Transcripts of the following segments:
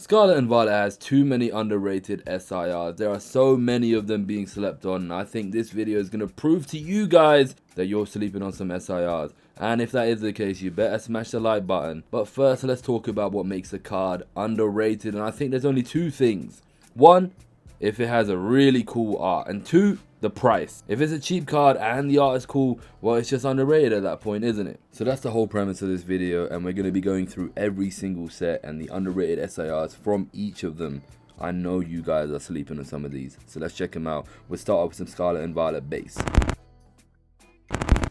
Scarlet and Violet has too many underrated SIRs. There are so many of them being slept on, and I think this video is going to prove to you guys that you're sleeping on some SIRs. And if that is the case, you better smash the like button. But first, let's talk about what makes a card underrated, and I think there's only two things. One, if it has a really cool art, and two, the price. If it's a cheap card and the art is cool, well, it's just underrated at that point, isn't it? So that's the whole premise of this video, and we're going to be going through every single set and the underrated SIRs from each of them. I know you guys are sleeping on some of these, so let's check them out. We'll start off with some Scarlet and Violet base.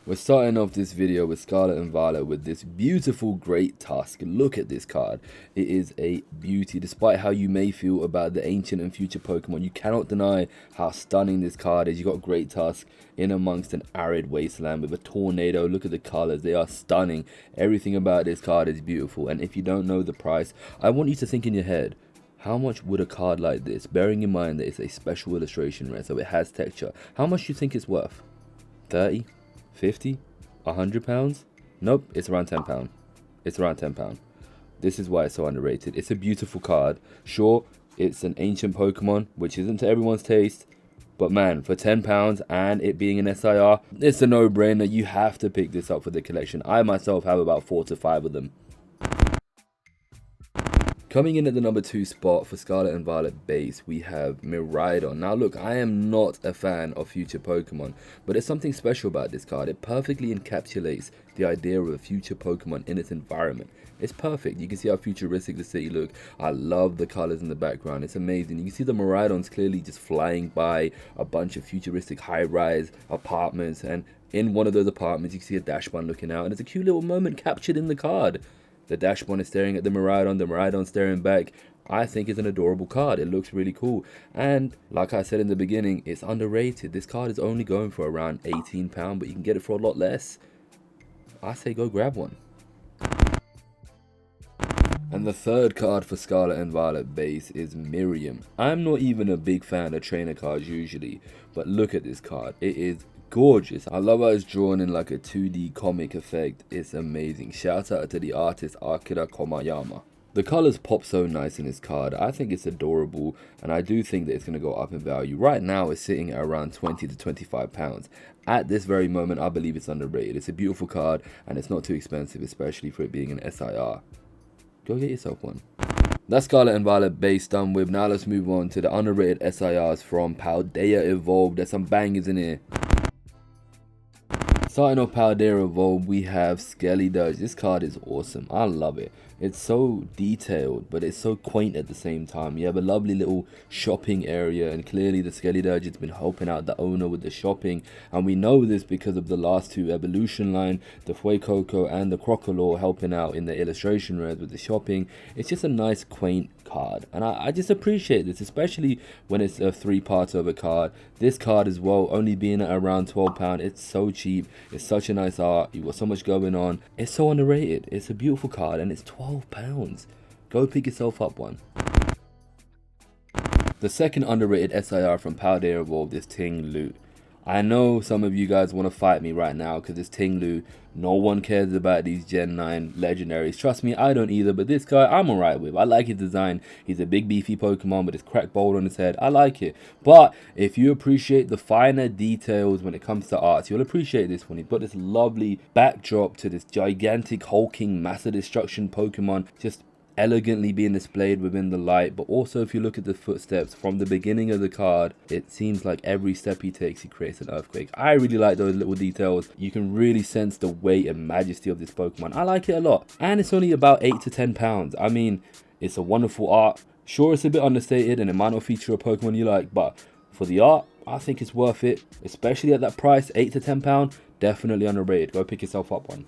We're starting off this video with Scarlet and Violet with this beautiful Great Tusk. Look at this card. It is a beauty. Despite how you may feel about the ancient and future Pokemon, you cannot deny how stunning this card is. You got Great Tusk in amongst an arid wasteland with a tornado. Look at the colors. They are stunning. Everything about this card is beautiful. And if you don't know the price, I want you to think in your head, how much would a card like this, bearing in mind that it's a special illustration rare, so it has texture, how much do you think it's worth? 30? 50? 100 pounds? Nope, it's around 10 pound. It's around 10 pound. This is why it's so underrated. It's a beautiful card. Sure, it's an ancient Pokemon, which isn't to everyone's taste, but man, for 10 pounds and it being an SIR, it's a no-brainer. You have to pick this up for the collection. I myself have about 4 to 5 of them. Coming in at the number 2 spot for Scarlet and Violet base, we have Miraidon. Now look, I am not a fan of future Pokemon, but there's something special about this card. It perfectly encapsulates the idea of a future Pokemon in its environment. It's perfect. You can see how futuristic the city looks. I love the colors in the background. It's amazing. You can see the Miraidons clearly just flying by a bunch of futuristic high-rise apartments, and in one of those apartments you can see a Dachshund looking out, and it's a cute little moment captured in the card. The Dachshund is staring at the Miraidon staring back. I think it's an adorable card. It looks really cool. And like I said in the beginning, it's underrated. This card is only going for around £18, but you can get it for a lot less. I say go grab one. And the third card for Scarlet and Violet base is Miriam. I'm not even a big fan of trainer cards usually, but look at this card. It is gorgeous. I love how it's drawn in like a 2D comic effect. It's amazing. Shout out to the artist Akira Komayama. The colors pop so nice in this card. I think it's adorable, and I do think that it's going to go up in value. Right now it's sitting at around 20 to 25 pounds. At this very moment, I believe it's underrated. It's a beautiful card and it's not too expensive, especially for it being an SIR. Go get yourself one. That's Scarlet and Violet base done with. Now let's move on to the underrated SIRs from Paldea Evolved. There's some bangers in here. Starting off Paldea Evolved, we have Skellydirge. This card is awesome. I love it. It's so detailed, but it's so quaint at the same time. You have a lovely little shopping area, and clearly the Skellydirge has been helping out the owner with the shopping. And we know this because of the last two evolution line, the Fuecoco and the Crocodile, helping out in the illustration rares with the shopping. It's just a nice, quaint card, and I just appreciate this, especially when it's a 3-part of a card. This card as well, only being at around £12. It's so cheap. It's such a nice art. You've got so much going on. It's so underrated. It's a beautiful card, and it's £12. Go pick yourself up one. The second underrated SIR from Paldea Evolved is Ting Lu. I know some of you guys want to fight me right now because it's Ting Lu. No one cares about these Gen 9 legendaries. Trust me, I don't either, but this guy I'm alright with. I like his design. He's a big beefy Pokemon with his cracked bowl on his head. I like it. But if you appreciate the finer details when it comes to arts, you'll appreciate this one. He's got this lovely backdrop to this gigantic hulking massive destruction Pokemon just elegantly being displayed within the light. But also, if you look at the footsteps from the beginning of the card, it seems like every step he takes he creates an earthquake. I really like those little details. You can really sense the weight and majesty of this Pokemon. I like it a lot, and it's only about 8 to 10 pounds. I mean, it's a wonderful art. Sure, it's a bit understated and it might not feature a Pokemon you like, but for the art, I think it's worth it, especially at that price. 8 to 10 pound, definitely underrated. Go pick yourself up one.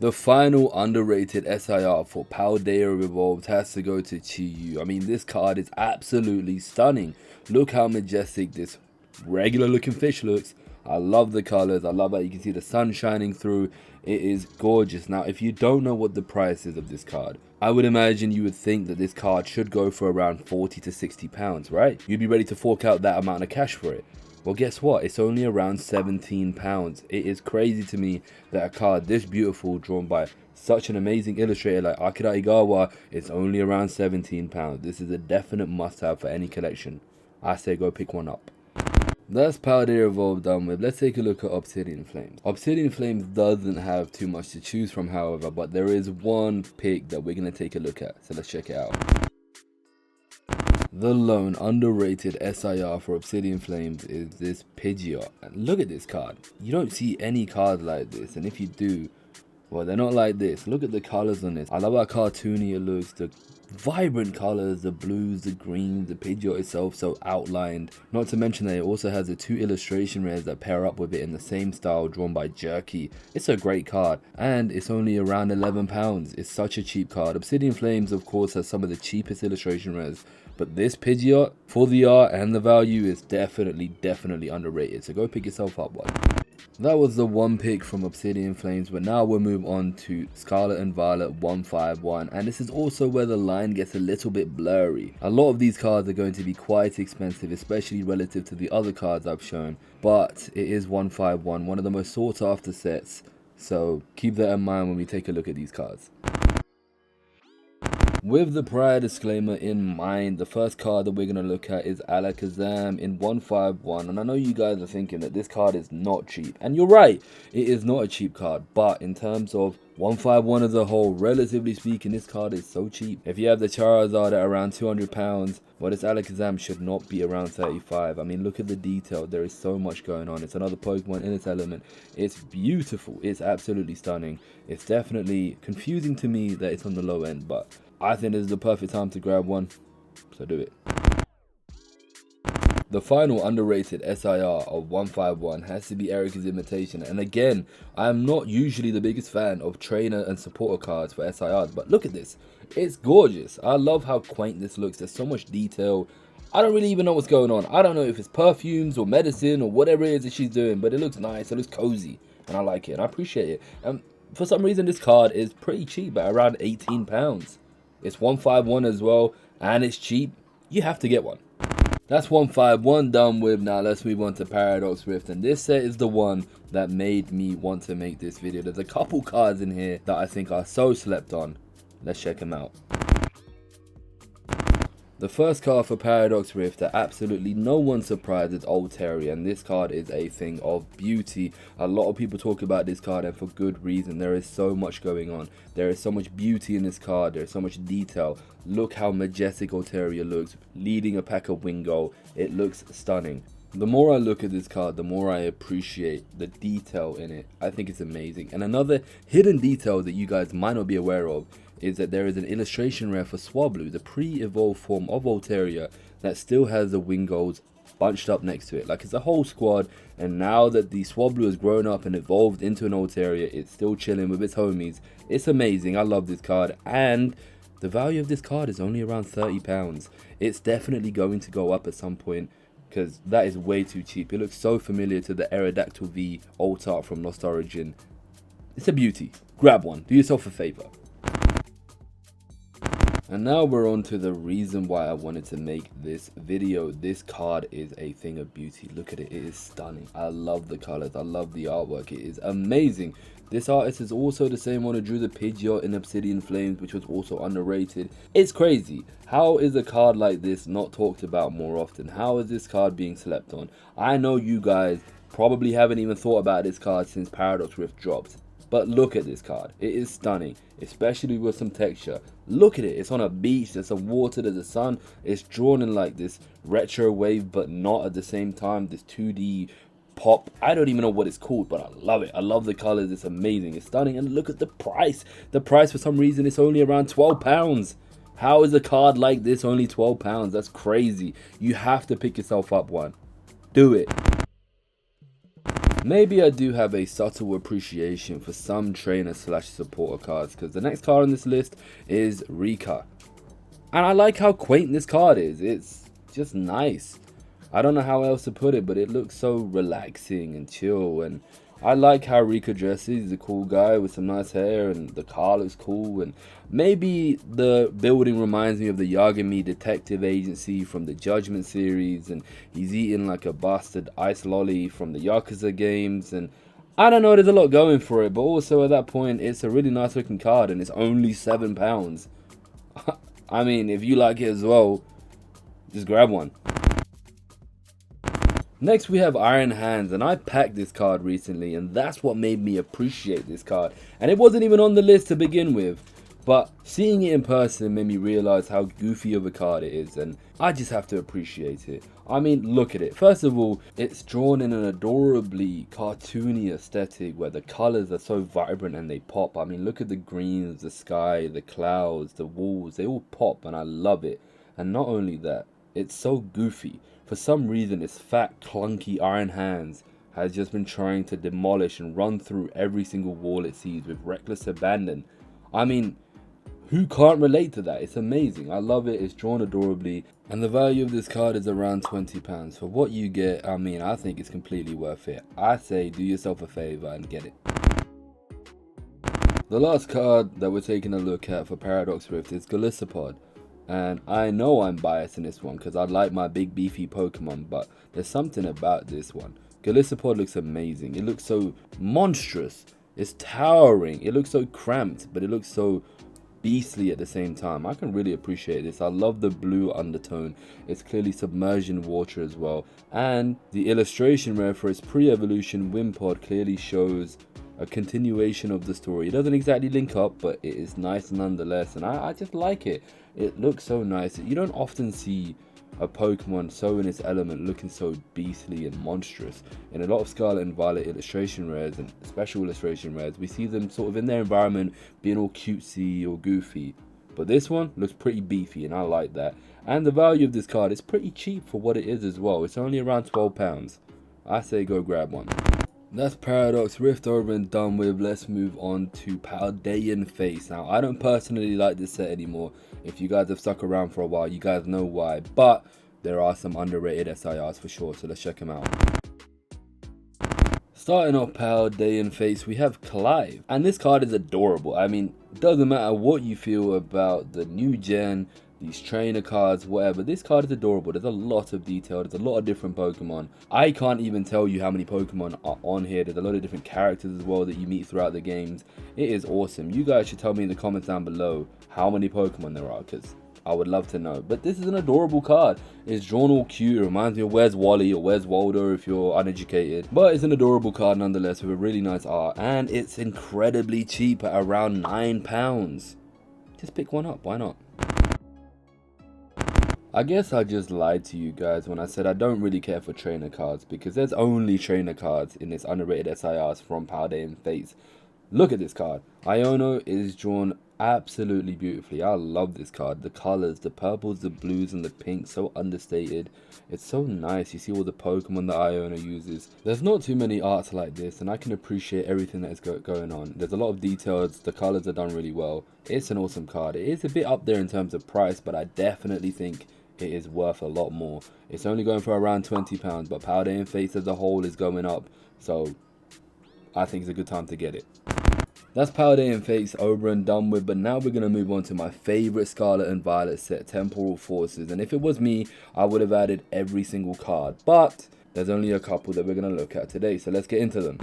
The final underrated SIR for Paldea Evolved has to go to Chi-Yu. I mean, this card is absolutely stunning. Look how majestic this regular looking fish looks. I love the colors. I love that you can see the sun shining through. It is gorgeous. Now, if you don't know what the price is of this card, I would imagine you would think that this card should go for around 40 to 60 pounds, right? You'd be ready to fork out that amount of cash for it. Well, guess what? It's only around £17. It is crazy to me that a card this beautiful, drawn by such an amazing illustrator like Akira Igawa, is only around £17. This is a definite must-have for any collection. I say go pick one up. That's Powder Evolved done with. Let's take a look at Obsidian Flames. Obsidian Flames doesn't have too much to choose from, however, but there is one pick that we're going to take a look at. So let's check it out. The lone underrated SIR for Obsidian Flames is this Pidgeot. And look at this card. You don't see any card like this, and if you do, well, they're not like this. Look at the colors on this. I love how cartoony it looks. The vibrant colors, the blues, the greens, the Pidgeot itself so outlined. Not to mention that it also has the 2 illustration rares that pair up with it in the same style, drawn by Jerky. It's a great card, and it's only around £11. It's such a cheap card. Obsidian Flames, of course, has some of the cheapest illustration rares, but this Pidgeot, for the art and the value, is definitely underrated. So go pick yourself up one. That was the one pick from Obsidian Flames, but now we'll move on to Scarlet and Violet 151, and this is also where the line gets a little bit blurry. A lot of these cards are going to be quite expensive, especially relative to the other cards I've shown, but it is 151, one of the most sought after sets, so keep that in mind when we take a look at these cards. With the prior disclaimer in mind, the first card that we're going to look at is Alakazam in 151, and I know you guys are thinking that this card is not cheap, and you're right, it is not a cheap card, but in terms of 151 as a whole, relatively speaking, this card is so cheap. If you have the Charizard at around £200, well, this Alakazam should not be around 35. I mean, look at the detail, there is so much going on. It's another Pokemon in its element. It's beautiful, it's absolutely stunning. It's definitely confusing to me that it's on the low end, but I think this is the perfect time to grab one, so do it. The final underrated SIR of 151 has to be Erica's Imitation, and again, I am not usually the biggest fan of trainer and supporter cards for SIRs, but look at this, it's gorgeous. I love how quaint this looks, there's so much detail. I don't really even know what's going on. I don't know if it's perfumes or medicine or whatever it is that she's doing, but it looks nice, it looks cozy, and I like it, and I appreciate it. And for some reason this card is pretty cheap at around £18. It's 151 as well, and it's cheap. You have to get one. That's 151 done with. Now let's move on to Paradox Rift, and this set is the one that made me want to make this video. There's a couple cards in here that I think are so slept on. Let's check them out. The first card for Paradox Rift that absolutely no one surprised is Altaria, and this card is a thing of beauty. A lot of people talk about this card, and for good reason. There is so much going on. There is so much beauty in this card. There is so much detail. Look how majestic Altaria looks, leading a pack of Wingull. It looks stunning. The more I look at this card, the more I appreciate the detail in it. I think it's amazing. And another hidden detail that you guys might not be aware of is that there is an illustration rare for Swablu, the pre-evolved form of Altaria, that still has the Wingulls bunched up next to it. Like, it's a whole squad, and now that the Swablu has grown up and evolved into an Altaria, it's still chilling with its homies. It's amazing. I love this card, and the value of this card is only around £30. It's definitely going to go up at some point, because that is way too cheap. It looks so familiar to the Aerodactyl V alt art from Lost Origin. It's a beauty. Grab one. Do yourself a favor. And now we're on to the reason why I wanted to make this video. This card is a thing of beauty. Look at it. It is stunning. I love the colors. I love the artwork. It is amazing. This artist is also the same one who drew the Pidgeot in Obsidian Flames, which was also underrated. It's crazy. How is a card like this not talked about more often? How is this card being slept on? I know you guys probably haven't even thought about this card since Paradox Rift dropped. But look at this card. It is stunning, especially with some texture. Look at it. It's on a beach. There's some water. There's the sun. It's drawn in like this retro wave, but not at the same time. This 2D pop. I don't even know what it's called, but I love it. I love the colors. It's amazing. It's stunning. And look at the price. The price, for some reason, is only around £12. How is a card like this only £12? That's crazy. You have to pick yourself up one. Do it. Maybe I do have a subtle appreciation for some trainer slash supporter cards, because the next card on this list is Rika. And I like how quaint this card is. It's just nice. I don't know how else to put it, but it looks so relaxing and chill, and I like how Rika dresses. He's a cool guy with some nice hair, and the car looks cool. And maybe the building reminds me of the Yagami Detective Agency from the Judgment series. And he's eating like a bastard ice lolly from the Yakuza games. And I don't know, there's a lot going for it. But also at that point, it's a really nice looking card, and it's only £7. I mean, if you like it as well, just grab one. Next we have Iron Hands, and I packed this card recently, and that's what made me appreciate this card. And it wasn't even on the list to begin with, but seeing it in person made me realize how goofy of a card it is, and I just have to appreciate it. I mean, look at it. First of all, it's drawn in an adorably cartoony aesthetic where the colors are so vibrant and they pop. I mean, look at the greens, the sky, the clouds, the walls, they all pop, and I love it. And not only that, it's so goofy. For some reason, its fat, clunky Iron Hands has just been trying to demolish and run through every single wall it sees with reckless abandon. I mean, who can't relate to that? It's amazing. I love it. It's drawn adorably. And the value of this card is around £20. For what you get, I mean, I think it's completely worth it. I say do yourself a favor and get it. The last card that we're taking a look at for Paradox Rift is Golisopod. And I know I'm biased in this one because I like my big beefy Pokemon, but there's something about this one. Golisopod looks amazing. It looks so monstrous. It's towering. It looks so cramped, but it looks so beastly at the same time. I can really appreciate this. I love the blue undertone. It's clearly submerged in water as well. And the illustration rare for its pre-evolution Wimpod clearly shows a continuation of the story. It doesn't exactly link up, but it is nice nonetheless, and I just like it. It looks so nice. You don't often see a Pokemon so in its element, looking so beastly and monstrous. In a lot of Scarlet and Violet illustration rares and special illustration rares, we see them sort of in their environment being all cutesy or goofy. But this one looks pretty beefy, and I like that. And the value of this card is pretty cheap for what it is as well. It's only around £12. I say go grab one. That's Paradox Rift over and done with. Let's move on to Paldean Face. Now, I don't personally like this set anymore. If you guys have stuck around for a while, you guys know why. But there are some underrated SIRs for sure, so let's check them out. Starting off Paldean Face, we have Clive. And this card is adorable. I mean, it doesn't matter what you feel about the new gen, these trainer cards, whatever. This card is adorable. There's a lot of detail. There's a lot of different Pokemon. I can't even tell you how many Pokemon are on here. There's a lot of different characters as well that you meet throughout the games. It is awesome. You guys should tell me in the comments down below how many Pokemon there are, because I would love to know. But this is an adorable card. It's drawn all cute. It reminds me of Where's Wally or Where's Waldo if you're uneducated. But it's an adorable card nonetheless with a really nice art. And it's incredibly cheap at around £9. Just pick one up. Why not? I guess I just lied to you guys when I said I don't really care for trainer cards, because there's only trainer cards in this underrated SIRs from Paldean Fates. Look at this card. Iono is drawn absolutely beautifully. I love this card. The colors, the purples, the blues, and the pinks, so understated. It's so nice. You see all the Pokemon that Iono uses. There's not too many arts like this, and I can appreciate everything that is going on. There's a lot of details. The colors are done really well. It's an awesome card. It is a bit up there in terms of price, but I definitely think it is worth a lot more. It's only going for around £20, but Paldean Fates as a whole is going up, so I think it's a good time to get it. That's Paldean Fates over and done with, but now we're going to move on to my favorite Scarlet and Violet set, Temporal Forces. And if it was me, I would have added every single card, but there's only a couple that we're going to look at today, so let's get into them.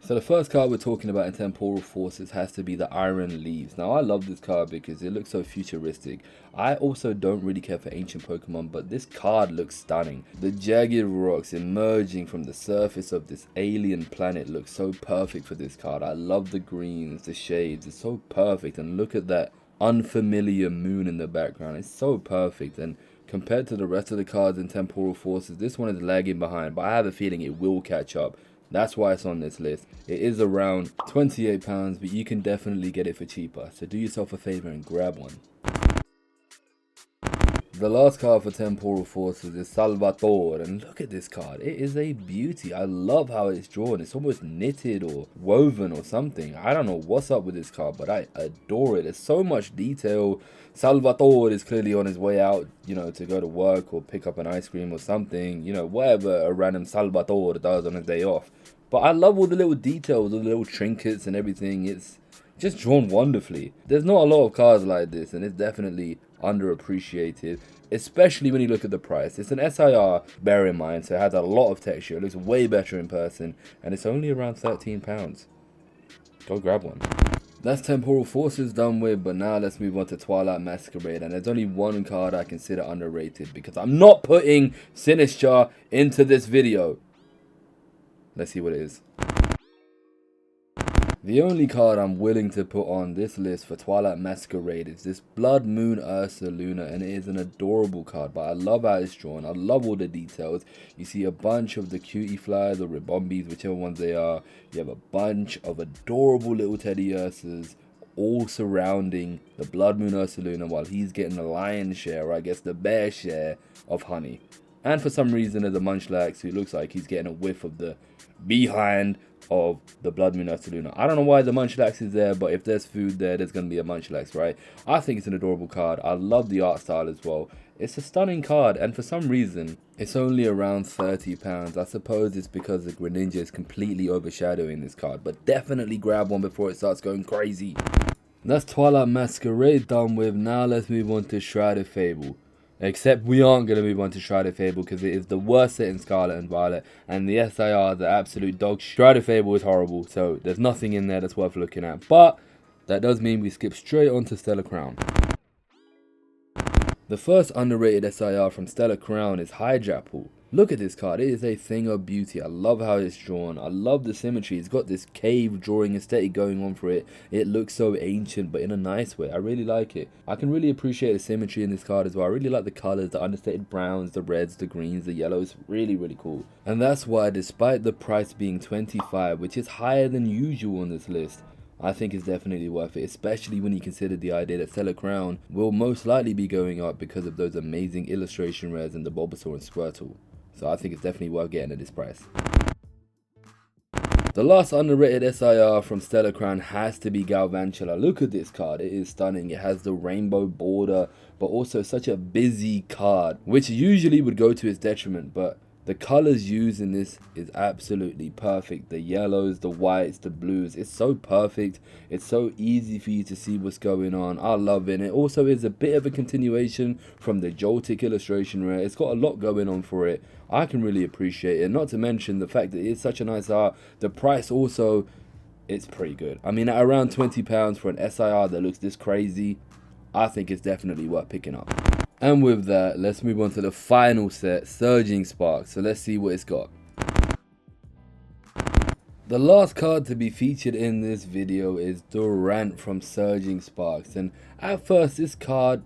So the first card we're talking about in Temporal Forces has to be the Iron Leaves. Now I love this card because it looks so futuristic. I also don't really care for ancient Pokemon, but this card looks stunning. The jagged rocks emerging from the surface of this alien planet looks so perfect for this card. I love the greens, the shades, it's so perfect. And look at that unfamiliar moon in the background. It's so perfect. And compared to the rest of the cards in Temporal Forces, this one is lagging behind, but I have a feeling it will catch up. That's why it's on this list. It is around £28, but you can definitely get it for cheaper. So do yourself a favor and grab one. The last card for Temporal Forces is Salvatore, and look at this card. It is a beauty. I love how it's drawn. It's almost knitted or woven or something. I don't know what's up with this card, but I adore it. There's so much detail. Salvatore is clearly on his way out, you know, to go to work or pick up an ice cream or something, you know, whatever a random Salvatore does on his day off. But I love all the little details, all the little trinkets and everything. It's just drawn wonderfully. There's not a lot of cards like this, and it's definitely underappreciated, especially when you look at the price. It's an SIR, bear in mind, so it has a lot of texture. It looks way better in person, and it's only around £13. Go grab one. That's Temporal Forces done with, but now let's move on to Twilight Masquerade, and there's only one card I consider underrated because I'm not putting Sinistra into this video. Let's see what it is. The only card I'm willing to put on this list for Twilight Masquerade is this Blood Moon Ursaluna, and it is an adorable card, but I love how it's drawn. I love all the details. You see a bunch of the cutie flies or ribombis, whichever ones they are. You have a bunch of adorable little teddy ursas all surrounding the Blood Moon Ursaluna while he's getting the lion's share, or I guess the bear share, of honey. And for some reason there's a Munchlax who looks like he's getting a whiff of the behind of the Blood Moon Ursaluna. I don't know why the Munchlax is there, but if there's food there, there's going to be a Munchlax, right? I think it's an adorable card. I love the art style as well. It's a stunning card, and for some reason, it's only around £30. I suppose it's because the Greninja is completely overshadowing this card, but definitely grab one before it starts going crazy. That's Twilight Masquerade done with. Now let's move on to Shrouded Fable. Except we aren't going to move on to Shrouded Fable because it is the worst set in Scarlet and Violet, and the SIR is an absolute dog. Shrouded Fable is horrible, so there's nothing in there that's worth looking at. But that does mean we skip straight on to Stellar Crown. The first underrated SIR from Stellar Crown is Hydrapple. Look at this card, it is a thing of beauty. I love how it's drawn. I love the symmetry. It's got this cave drawing aesthetic going on for it. It looks so ancient, but in a nice way. I really like it. I can really appreciate the symmetry in this card as well. I really like the colors, the understated browns, the reds, the greens, the yellows. Really, really cool. And that's why, despite the price being $25, which is higher than usual on this list, I think it's definitely worth it, especially when you consider the idea that Stellar Crown will most likely be going up because of those amazing illustration rares and the Bulbasaur and Squirtle. So I think it's definitely worth getting at this price. The last underrated SIR from Stellar Crown has to be Galvantula. Look at this card, it is stunning. It has the rainbow border, but also such a busy card, which usually would go to its detriment, but the colors used in this is absolutely perfect. The yellows, the whites, the blues, it's so perfect. It's so easy for you to see what's going on. I love it. It also is a bit of a continuation from the Joltik illustration rare. It's got a lot going on for it. I can really appreciate it. Not to mention the fact that it's such a nice art. The price also, it's pretty good. I mean, at around £20 for an SIR that looks this crazy, I think it's definitely worth picking up. And with that, let's move on to the final set, Surging Sparks. So let's see what it's got. The last card to be featured in this video is Durant from Surging Sparks. And at first, this card,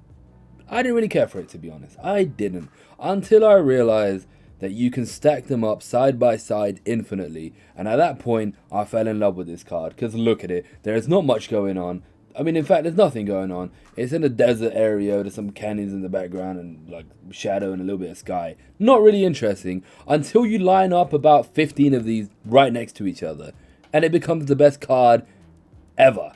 I didn't really care for it, to be honest. I didn't. Until I realized that you can stack them up side by side infinitely. And at that point, I fell in love with this card. Because look at it. There is not much going on. I mean, in fact, there's nothing going on. It's in a desert area. There's some canyons in the background and like shadow and a little bit of sky. Not really interesting until you line up about 15 of these right next to each other. And it becomes the best card ever.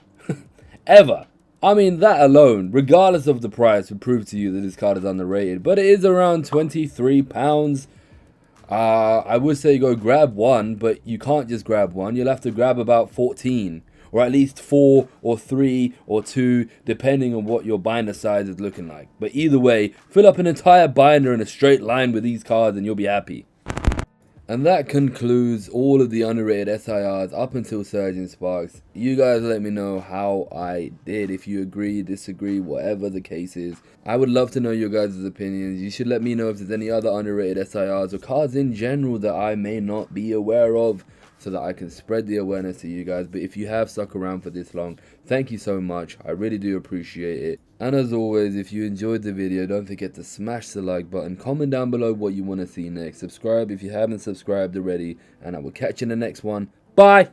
Ever. I mean, that alone, regardless of the price, would prove to you that this card is underrated. But it is around £23. I would say go grab one, but you can't just grab one. You'll have to grab about 14. Or at least 4 or 3 or 2, depending on what your binder size is looking like. But either way, fill up an entire binder in a straight line with these cards and you'll be happy. And that concludes all of the underrated SIRs up until Surging Sparks. You guys let me know how I did, if you agree, disagree, whatever the case is. I would love to know your guys' opinions. You should let me know if there's any other underrated SIRs or cards in general that I may not be aware of, so that I can spread the awareness to you guys. But if you have stuck around for this long, thank you so much. I really do appreciate it. And as always, if you enjoyed the video, don't forget to smash the like button. Comment down below what you want to see next. Subscribe if you haven't subscribed already. And I will catch you in the next one. Bye!